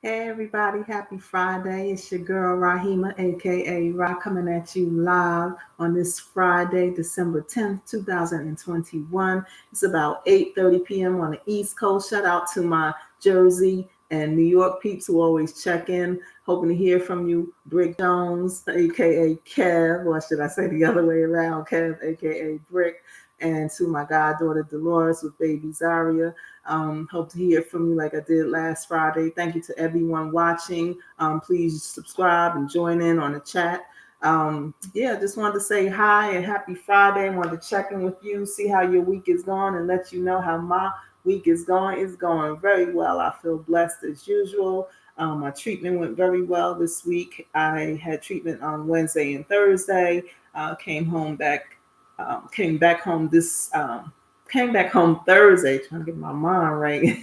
Hey everybody, happy Friday. It's your girl Rahima, aka Ra, coming at you live on this Friday, December 10th, 2021. It's about 8:30 p.m. on the East Coast. Shout out to my Jersey and New York peeps who always check in. Hoping to hear from you, Brick Jones, aka Kev, or should I say the other way around, Kev, aka Brick, and to my goddaughter Dolores with baby Zaria. Hope to hear from you like I did last Friday. Thank you to everyone watching. Please subscribe and join in on the chat. Yeah, just wanted to say hi and happy Friday. I wanted to check in with you, see how your week is going, and let you know how my week is going. It's going very well. I feel blessed as usual. My treatment went very well this week. I had treatment on Wednesday and Thursday. Came back home this came back home Thursday, trying to get my mind right.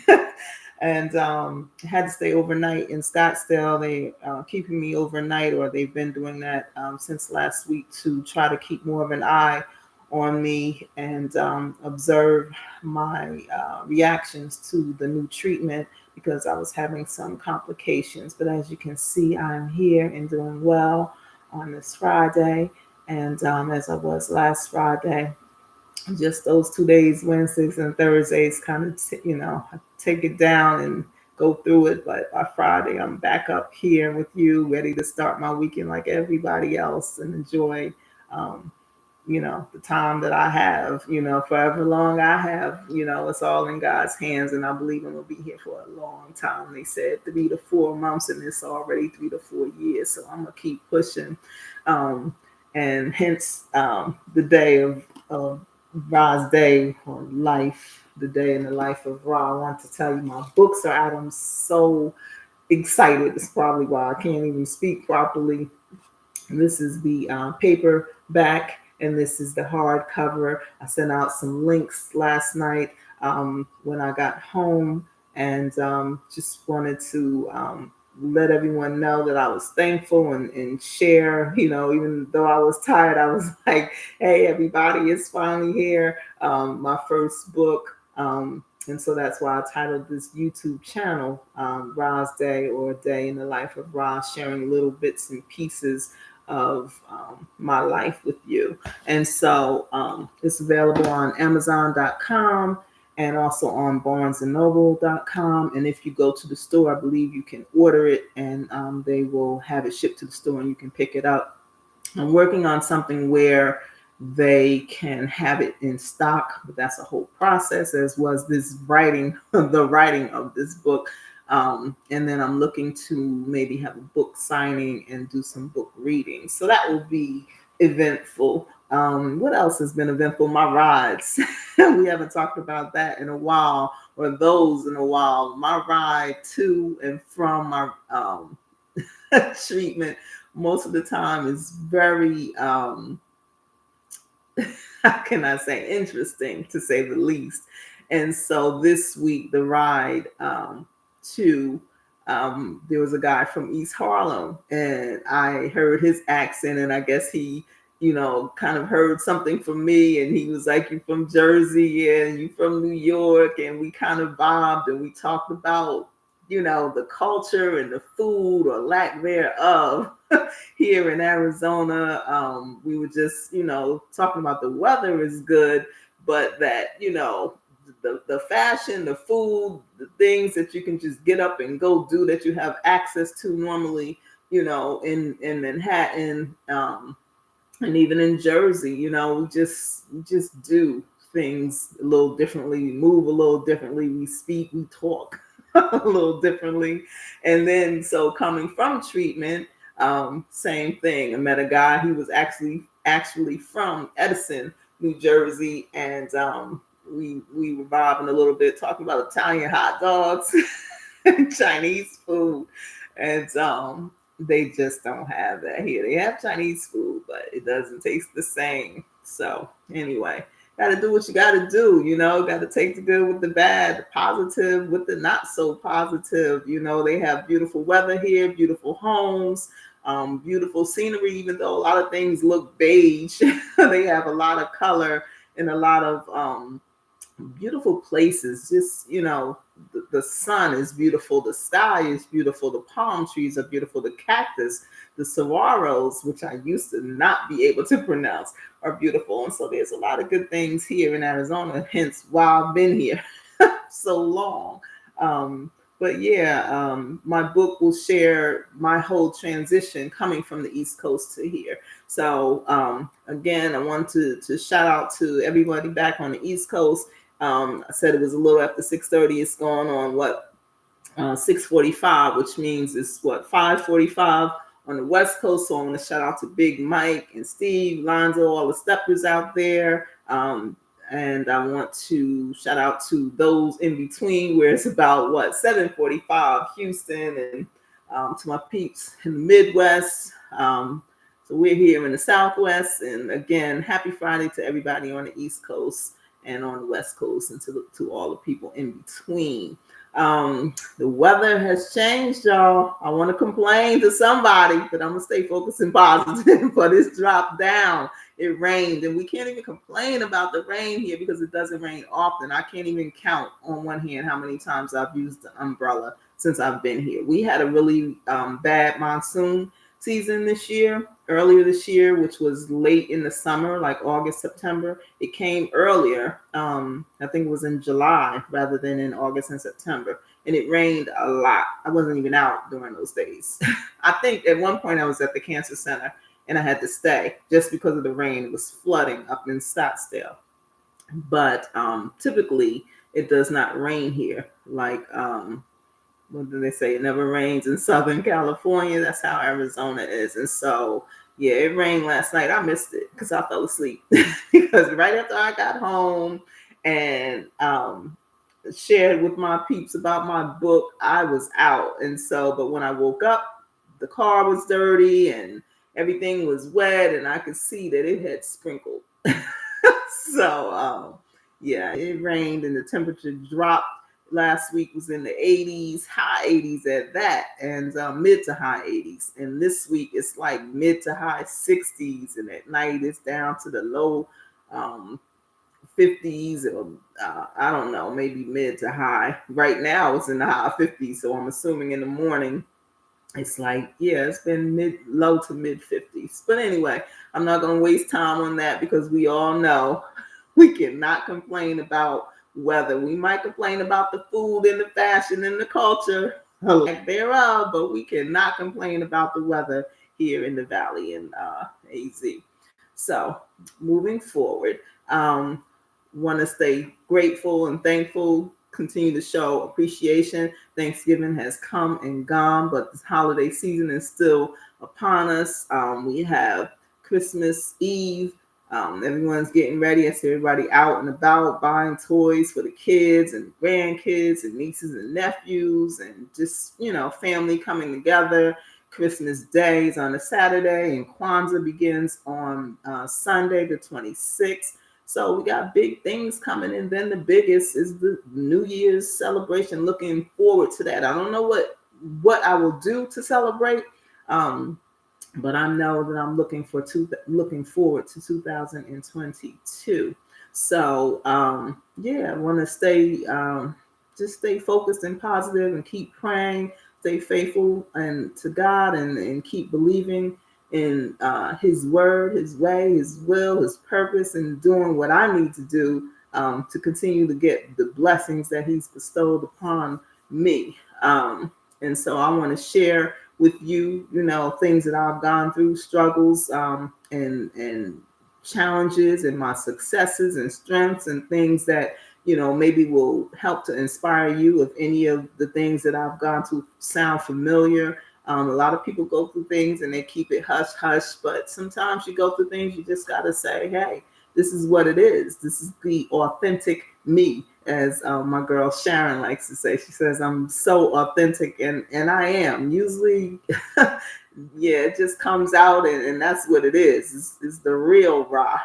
And had to stay overnight in Scottsdale. They keeping me overnight, or they've been doing that since last week to try to keep more of an eye on me and observe my reactions to the new treatment because I was having some complications. But as you can see, I'm here and doing well on this Friday. And as I was last Friday, just those 2 days, Wednesdays and Thursdays, kind of, I take it down and go through it. But by Friday, I'm back up here with you, ready to start my weekend like everybody else and enjoy, um, the time that I have, forever long I have, it's all in God's hands. And I believe I'm going to be here for a long time. They said 3 to 4 months, and it's already 3 to 4 years. So I'm going to keep pushing. Um, and hence the day of Ra's day or life, the day in the life of Ra. I want to tell you my books are out. I'm so excited. It's probably why I can't even speak properly. This is the paperback, and this is the hardcover. I sent out some links last night when I got home, and just wanted to let everyone know that I was thankful and share. Even though I was tired, I was like, "Hey, everybody, it's finally here." My first book. And so that's why I titled this YouTube channel Ra's Day, or Day in the Life of Ra, sharing little bits and pieces of my life with you. And so it's available on Amazon.com and also on BarnesandNoble.com. And if you go to the store, I believe you can order it, and they will have it shipped to the store and you can pick it up. I'm working on something where they can have it in stock, but that's a whole process, as was this writing, the writing of this book. And then I'm looking to maybe have a book signing and do some book reading. So that will be eventful. What else has been eventful? My rides. We haven't talked about that in a while, or those in a while. My ride to and from my treatment most of the time is very how can I say, interesting to say the least. And so this week, the ride to there was a guy from East Harlem, and I heard his accent, and I guess he, kind of heard something from me, and he was like, "You from Jersey, and you from New York," and we kind of vibed, and we talked about, the culture and the food or lack thereof here in Arizona. We were just, talking about the weather is good, but that, the fashion, the food, the things that you can just get up and go do that you have access to normally, in Manhattan, and even in Jersey, we just do things a little differently, we move a little differently, we speak, we talk a little differently. And then so coming from treatment, same thing. I met a guy. He was actually from Edison, New Jersey, and we were vibing a little bit, talking about Italian hot dogs, and Chinese food, and they just don't have that here. They have Chinese food, but it doesn't taste the same. So anyway, got to do what you got to do. Got to take the good with the bad, the positive with the not so positive. They have beautiful weather here, beautiful homes, beautiful scenery. Even though a lot of things look beige, they have a lot of color and a lot of beautiful places. Just, the sun is beautiful, the sky is beautiful, the palm trees are beautiful, the cactus, the saguaros, which I used to not be able to pronounce, are beautiful. And so there's a lot of good things here in Arizona, hence why I've been here so long. Um, but yeah, my book will share my whole transition coming from the East Coast to here. So again, I want to shout out to everybody back on the East Coast. I said it was a little after 6:30. It's going on what 6:45, which means it's what 5:45 on the West Coast. So I want to shout out to Big Mike and Steve, Lonzo, all the steppers out there. And I want to shout out to those in between where it's about what 7:45 Houston, and to my peeps in the Midwest. So we're here in the Southwest, and again, happy Friday to everybody on the East Coast and on the West Coast, and to all the people in between. The weather has changed, y'all. I want to complain to somebody, but I'm gonna stay focused and positive. But it's dropped down. It rained, and we can't even complain about the rain here because it doesn't rain often. I can't even count on one hand how many times I've used the umbrella since I've been here. We had a really bad monsoon season earlier this year, which was late in the summer, like August, September. It came earlier. I think it was in July rather than in August and September. And it rained a lot. I wasn't even out during those days. I think at one point I was at the cancer center and I had to stay just because of the rain. It was flooding up in Scottsdale. But typically it does not rain here. Like, what do they say? It never rains in Southern California. That's how Arizona is. And so, yeah, it rained last night. I missed it because I fell asleep because right after I got home and shared with my peeps about my book, I was out. And so, but when I woke up, the car was dirty and everything was wet, and I could see that it had sprinkled. So, yeah, it rained and the temperature dropped. Last week was in the 80s, high 80s at that, and mid to high 80s. And this week it's like mid to high 60s, and at night it's down to the low 50s, or I don't know, maybe mid to high. Right now it's in the high 50s, so I'm assuming in the morning it's like, yeah, it's been low to mid 50s. But anyway, I'm not going to waste time on that because we all know we cannot complain about weather. We might complain about the food and the fashion and the culture, a lack thereof, but we cannot complain about the weather here in the Valley in AZ. So moving forward, want to stay grateful and thankful, continue to show appreciation. Thanksgiving has come and gone, but this holiday season is still upon us. We have Christmas Eve. Everyone's getting ready. I see everybody out and about buying toys for the kids and grandkids and nieces and nephews, and just, family coming together. Christmas Day is on a Saturday, and Kwanzaa begins on Sunday, the 26th. So we got big things coming, and then the biggest is the New Year's celebration. Looking forward to that. I don't know what I will do to celebrate, but I know that I'm looking forward to 2022. So yeah, I want to stay focused and positive, and keep praying, stay faithful and to God, and keep believing in His word, His way, His will, His purpose, and doing what I need to do to continue to get the blessings that He's bestowed upon me. And so I want to share with you, things that I've gone through, struggles, and challenges, and my successes and strengths, and things that, maybe will help to inspire you if any of the things that I've gone through sound familiar. A lot of people go through things and they keep it hush hush, but sometimes you go through things, you just got to say, hey, this is what it is. This is the authentic me, as my girl Sharon likes to say. She says, I'm so authentic, and I am. Usually, yeah, it just comes out, and that's what it is. It's the real raw.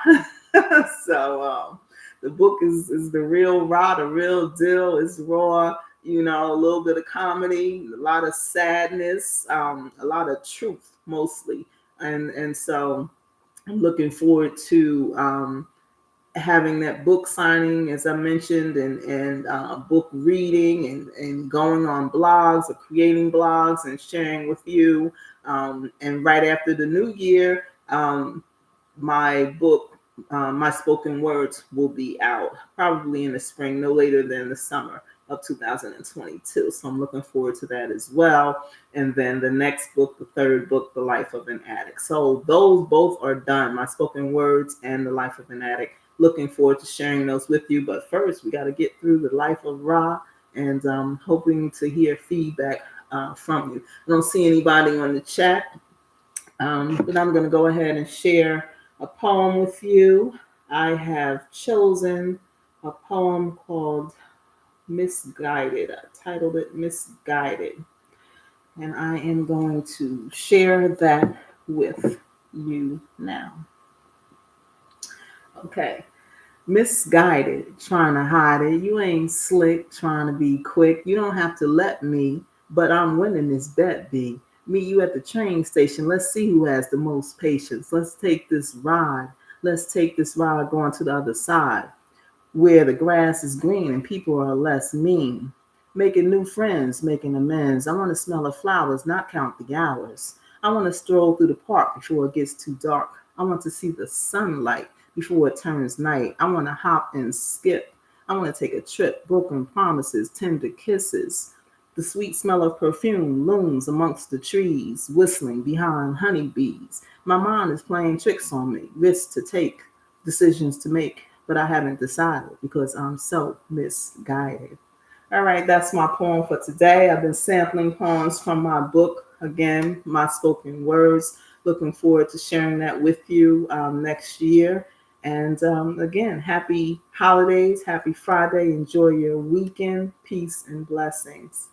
So the book is the real raw, the real deal. It's raw. A little bit of comedy, a lot of sadness, a lot of truth mostly. And so I'm looking forward to having that book signing, as I mentioned, and book reading, and going on blogs or creating blogs and sharing with you. And right after the new year, my book, my spoken words, will be out probably in the spring, no later than the summer of 2022. So I'm looking forward to that as well. And then the next book, the third book, The Life of an Addict. So those both are done, my spoken words and The Life of an Addict. Looking forward to sharing those with you. But first, we got to get through The Life of Ra, and hoping to hear feedback from you. I don't see anybody on the chat, but I'm going to go ahead and share a poem with you. I have chosen a poem called Misguided. I titled it Misguided. And I am going to share that with you now. Okay. Misguided, trying to hide it. You ain't slick, trying to be quick. You don't have to let me, but I'm winning this bet, B. Meet you at the train station. Let's see who has the most patience. Let's take this ride. Let's take this ride going to the other side, where the grass is green and people are less mean. Making new friends, making amends. I want to smell the flowers, not count the hours. I want to stroll through the park before it gets too dark. I want to see the sunlight before it turns night. I want to hop and skip. I want to take a trip, broken promises, tender kisses. The sweet smell of perfume looms amongst the trees, whistling behind honeybees. My mind is playing tricks on me, risks to take, decisions to make, but I haven't decided because I'm so misguided. All right, that's my poem for today. I've been sampling poems from my book, again, My Spoken Words. Looking forward to sharing that with you next year. And again, happy holidays, happy Friday. Enjoy your weekend. Peace and blessings.